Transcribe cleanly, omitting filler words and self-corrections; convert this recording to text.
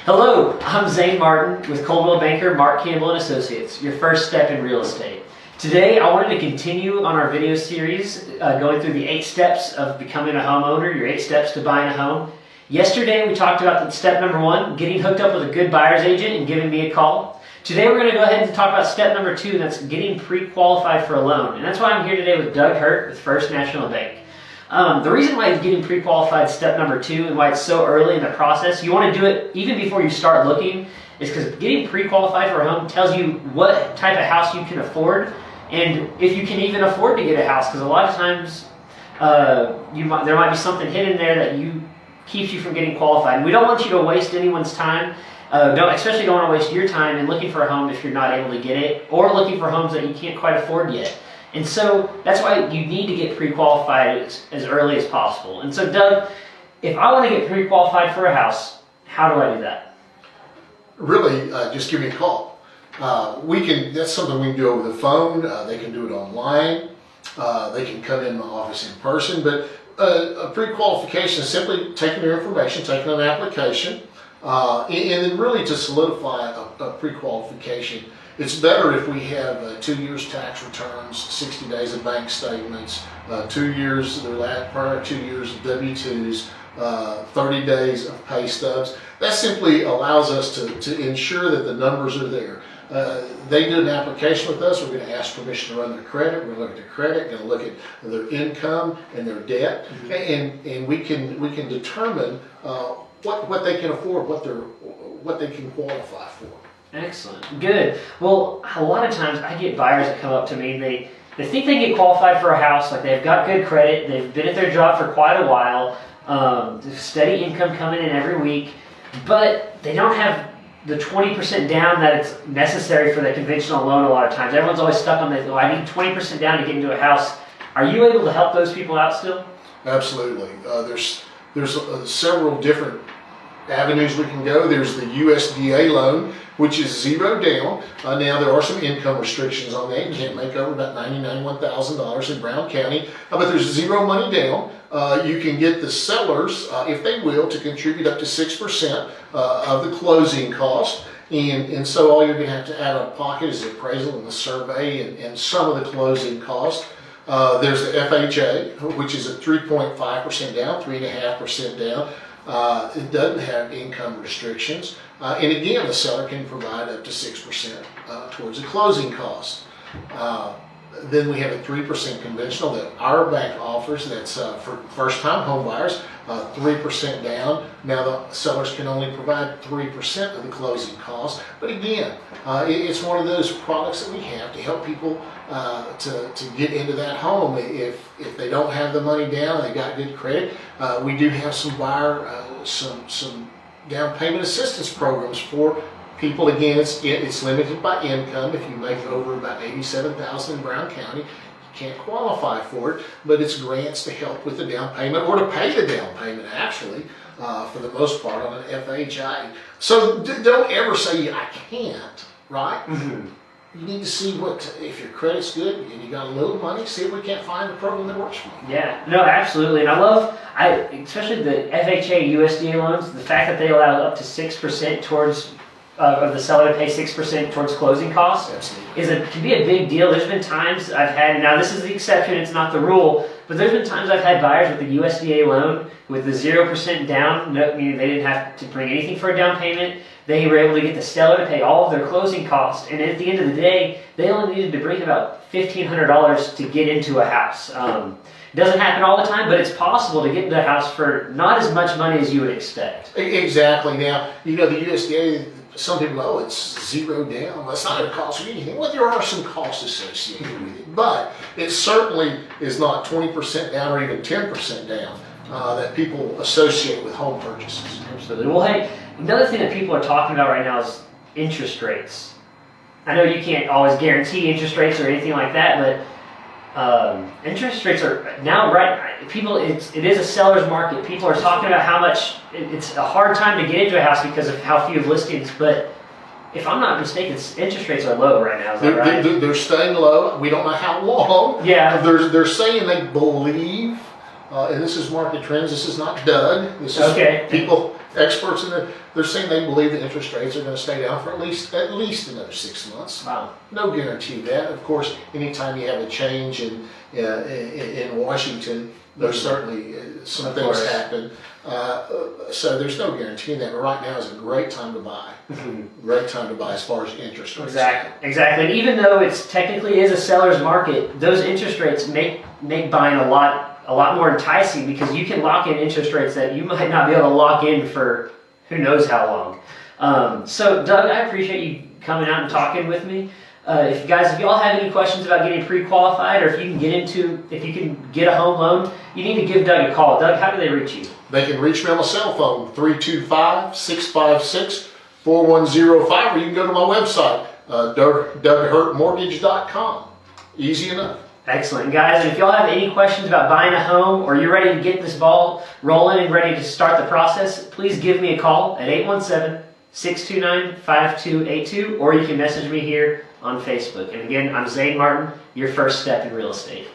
Hello, I'm Zane Martin with Coldwell Banker, Mark Campbell and Associates, your first step in real estate. Today, I wanted to continue on our video series going through the 8 steps of becoming a homeowner, your 8 steps to buying a home. Yesterday, we talked about step number 1, getting hooked up with a good buyer's agent and giving me a call. Today, we're going to go ahead and talk about step number 2, and that's getting pre-qualified for a loan. And that's why I'm here today with Doug Hurt with First National Bank. The reason why getting pre-qualified is step number 2 and why it's so early in the process, you want to do it even before you start looking, is because getting pre-qualified for a home tells you what type of house you can afford and if you can even afford to get a house, because a lot of times there might be something hidden there that keeps you from getting qualified. And we don't want you to waste anyone's time. Especially don't want to waste your time in looking for a home if you're not able to get it, or looking for homes that you can't quite afford yet. And so that's why you need to get pre-qualified as early as possible. And so Doug, if I want to get pre-qualified for a house, how do I do that? Really, just give me a call. That's something we can do over the phone. They can do it online. They can come in my office in person. But a pre-qualification is simply taking your information, taking an application, and then really to solidify a pre-qualification, it's better if we have 2 years tax returns, 60 days of bank statements, 2 years, prior 2 years of W-2s, 30 days of pay stubs. That simply allows us to ensure that the numbers are there. They do an application with us, we're going to ask permission to run their credit, we're going to look at their credit, going to look at their income and their debt, and we can determine what they can afford, what they can qualify for. Excellent. Good. Well, a lot of times I get buyers that come up to me, they think they get qualified for a house, like they've got good credit, they've been at their job for quite a while, steady income coming in every week, but they don't have the 20% down that it's necessary for the conventional loan a lot of times. Everyone's always stuck on this, oh, I need 20% down to get into a house. Are you able to help those people out still? Absolutely. There's several different avenues we can go. There's the USDA loan, which is 0 down. Now there are some income restrictions on that. You can't make over about $91,000 in Brown County, but there's 0 money down. You can get the sellers, if they will, to contribute up to 6% of the closing cost. And so all you're going to have to add out of pocket is the appraisal and the survey and some of the closing cost. There's the FHA, which is at 3.5% down, 3.5% down. It doesn't have income restrictions. And again, the seller can provide up to 6% towards the closing cost. Then we have a 3% conventional that our bank offers. That's for first-time home buyers, 3% down. Now the sellers can only provide 3% of the closing cost. But again, it's one of those products that we have to help people to get into that home. If they don't have the money down and they got good credit, we do have some some down payment assistance programs for people. Again, it's limited by income. If you make over about $87,000 in Brown County, you can't qualify for it, but it's grants to help with the down payment or to pay the down payment actually, for the most part on an FHA. So don't ever say I can't, right? Mm-hmm. You need to see if your credit's good and you got a little money, see if we can't find a program that works for you. Yeah, no, absolutely. And especially the FHA USDA loans, the fact that they allow up to 6% towards of the seller to pay 6% towards closing costs can be a big deal. There's been times I've had, now this is the exception, it's not the rule, but there's been times I've had buyers with the USDA loan with the 0% down, meaning they didn't have to bring anything for a down payment. They were able to get the seller to pay all of their closing costs, and at the end of the day, they only needed to bring about $1,500 to get into a house. It doesn't happen all the time, but it's possible to get into a house for not as much money as you would expect. Exactly. Now, the USDA, some people, it's 0 down. That's not going to cost you anything. Well, there are some costs associated with it, but it certainly is not 20% down or even 10% down that people associate with home purchases. Absolutely. Well, hey, another thing that people are talking about right now is interest rates. I know you can't always guarantee interest rates or anything like that, but interest rates are now it is a seller's market. People are talking about how much it's a hard time to get into a house because of how few listings, but if I'm not mistaken, interest rates are low right now. Is that right? They're staying low. We don't know how long. Yeah. They're saying they believe, and this is market trends. This is not Doug. This is people experts they're saying they believe the interest rates are going to stay down for at least another 6 months. Wow. No guarantee of that. Of course, anytime you have a change in Washington, there's certainly some Of things course. happen. So there's no guarantee in that. But right now is a great time to buy. Great time to buy as far as interest rates. Exactly. And even though it's technically is a seller's market, those interest rates make buying a lot more enticing, because you can lock in interest rates that you might not be able to lock in for who knows how long. So Doug, I appreciate you coming out and talking with me. If y'all have any questions about getting pre-qualified, or if you can get a home loan, you need to give Doug a call. Doug, how do they reach you? They can reach me on my cell phone, 325-656-4105, or you can go to my website, DougHurtMortgage.com. Easy enough. Excellent, guys. And if y'all have any questions about buying a home, or you're ready to get this ball rolling and ready to start the process, please give me a call at 817-629-5282, or you can message me here on Facebook. And again, I'm Zane Martin, your first step in real estate.